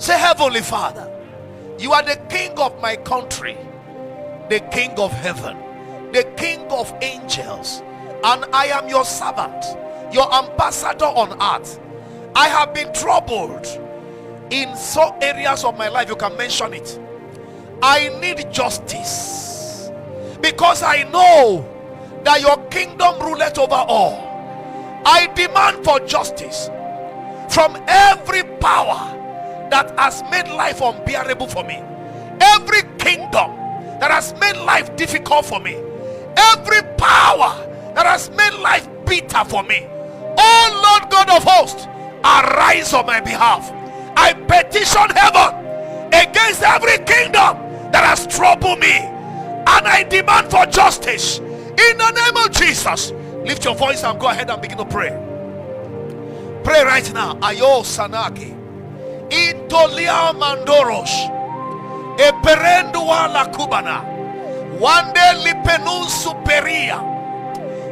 Say, Heavenly Father, you are the King of my country, the King of heaven, the King of angels, and I am your servant, your ambassador on earth. I have been troubled in some areas of my life. You can mention it. I need justice because I know that your kingdom ruleth over all. I demand for justice from every power that has made life unbearable for me, every kingdom that has made life difficult for me, every power that has made life bitter for me. Oh Lord God of hosts, arise on my behalf. I petition heaven against every kingdom that has troubled me, and I demand for justice in the name of Jesus. Lift your voice and go ahead and begin to pray. Pray right now. Ayo Sanaki Intolia Mandoros Eperendua la Cubana Wande Lipenun Superia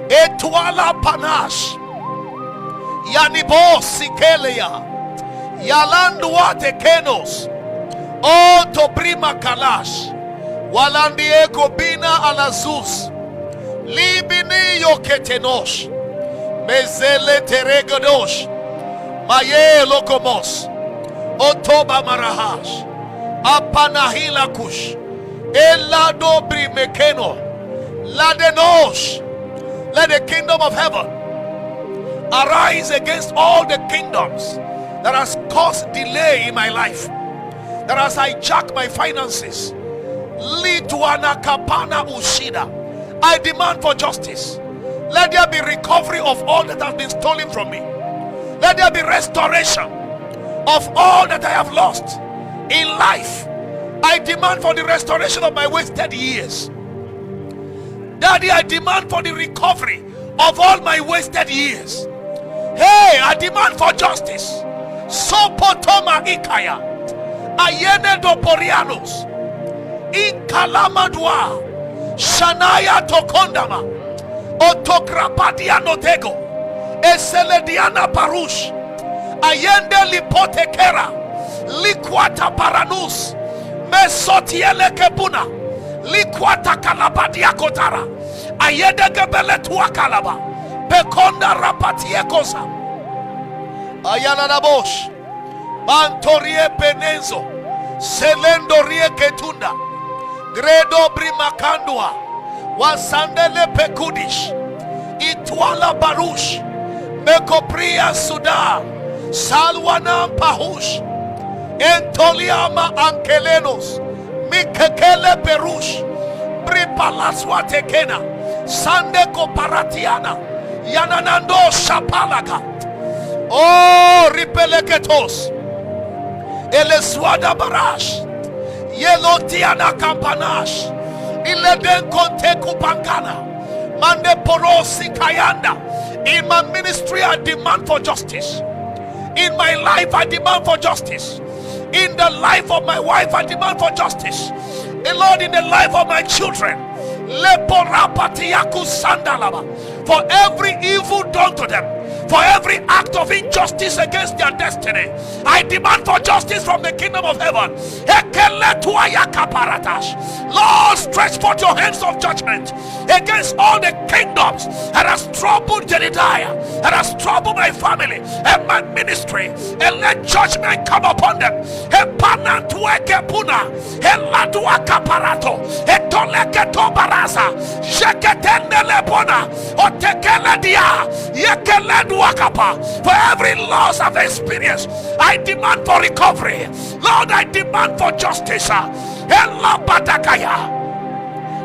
Etwala Panash Yanibo Sikelia Yalandua Tekenos O Tobrima Kalash Walandieko Bina Alazus Libini Yoketenos Mezele Teregodosh Maye Lokomos Otoba Marahash Apanahila Kush Elado Brimekeno Ladenos. Let the kingdom of heaven arise against all the kingdoms that has caused delay in my life, that has hijacked my finances. Lituana Kapana Ushida. I demand for justice. Let there be recovery of all that has been stolen from me. Let there be restoration of all that I have lost in life. I demand for the restoration of my wasted years. Daddy, I demand for the recovery of all my wasted years. Hey, I demand for justice. Sopotoma Ikaya Ayene do Porianos Inkalamadwa Shanaya Tokondama Otokrapadiano Tego Eselediana Parush Ayende Lipotekera Liquata Paranus Mesotiele Kebuna Liquata Kalabadia Kotara Ayede Gebele Tuakalaba Pekonda Rapatie Kosa Ayana Nabosh Mantorie Penenzo Selendo Rie Ketunda Gredo Brimakandua Wasandele Pekudish Itwala Barush Mekopria Suda Salwana Pahush Entoliama Ankelenos Mikekele Perush Bripalaswa Tekena Sande Koparatiana Yananando Shapalaga Oh Ripeleketos Eleswada Barash Yelotiana Kampanash Ileden Konte Kupangana Mande Porosi Kayanda. In my ministry I demand for justice. In my life I demand for justice. In the life of my wife I demand for justice. And Lord, in the life of my children, for every evil done to them, for every act of injustice against their destiny, I demand for justice from the kingdom of heaven. Lord, stretch forth your hands of judgment against all the kingdoms that has troubled Jedediah, that has troubled my family and my ministry, and let judgment come upon them. For every loss I've experienced, I demand for recovery. Lord, I demand for justice.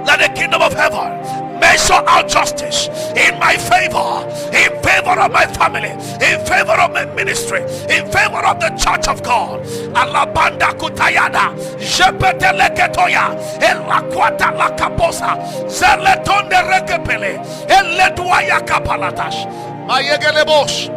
Let the kingdom of heaven measure out justice in my favor, in favor of my family, in favor of my ministry, in favor of the church of God. Alabanda kutayada, jepeteleketoya, elakwata lakaposa, zeletonde rekepele, eledwaya kapalatash, mayegelebosh,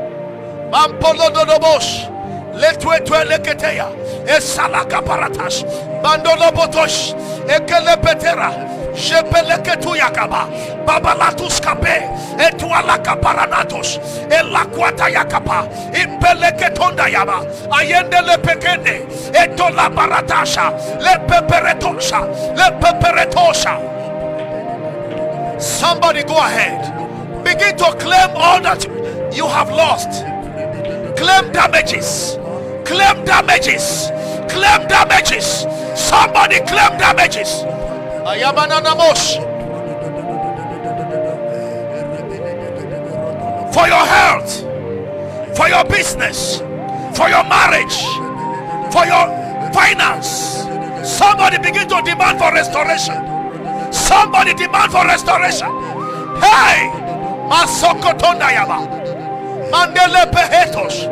mampolododobosh, letwetweleketeya, esalaka paratash, mandolobotosh, ekelepetera, Jepeleketu yakaba. Babalatus kape. Etualaka paranatos. Elakwata yakapa. Impeleketonda yaba. Ayende lepekende. Etola baratasha. Lepeperetosha. Lepeperetosha. Somebody go ahead. Begin to claim all that you have lost. Claim damages. Claim damages. Claim damages. Somebody claim damages. Ayabananamosh. For your health, for your business, for your marriage, for your finance. Somebody begin to demand for restoration. Somebody demand for restoration. Hey, Masokotonda yaba. Mandele pehetos.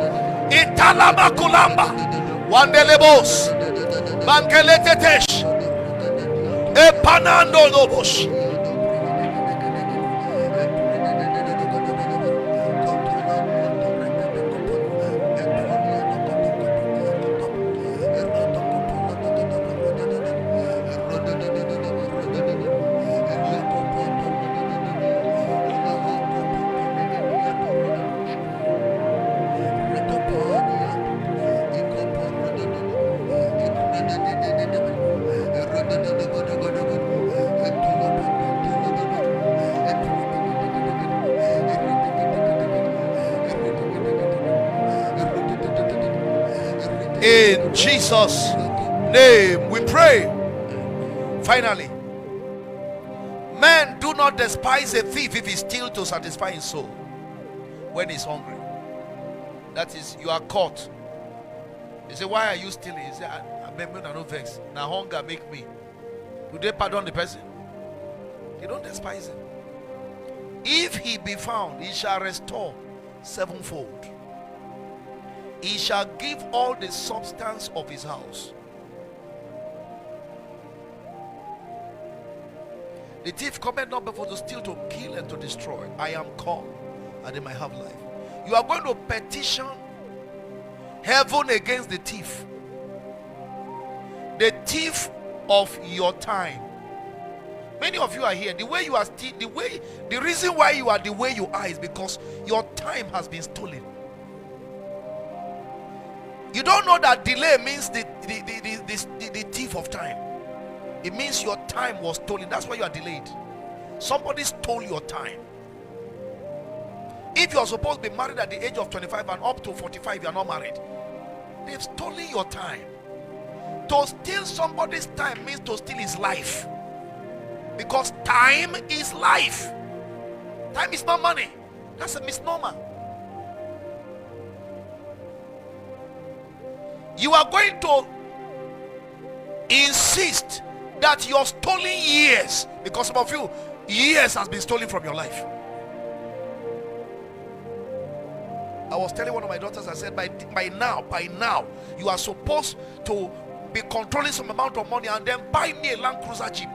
Italama kulamba. Wandele bos. Bankele tetesh. Epanando lobos. In Jesus' name we pray. Finally, men do not despise a thief if he steals to satisfy his soul when he's hungry. That is, you are caught. You say, why are you stealing? You say, I no vex. Now hunger make me. Do they pardon the person? They don't despise him. If he be found, he shall restore sevenfold. He shall give all the substance of his house. The thief cometh not before to steal, to kill, and to destroy. I am come, and they might have life. You are going to petition heaven against the thief of your time. Many of you are here. The way you are still, the reason why you are the way you are is because your time has been stolen. You don't know that delay means the thief of time. It means your time was stolen. That's why you are delayed. Somebody stole your time. If you are supposed to be married at the age of 25 and up to 45, you are not married. They've stolen your time. To steal somebody's time means to steal his life. Because time is life. Time is not money. That's a misnomer. You are going to insist that your stolen years, because some of you, years has been stolen from your life. I was telling one of my daughters, I said, by now, you are supposed to be controlling some amount of money and then buy me a Land Cruiser Jeep.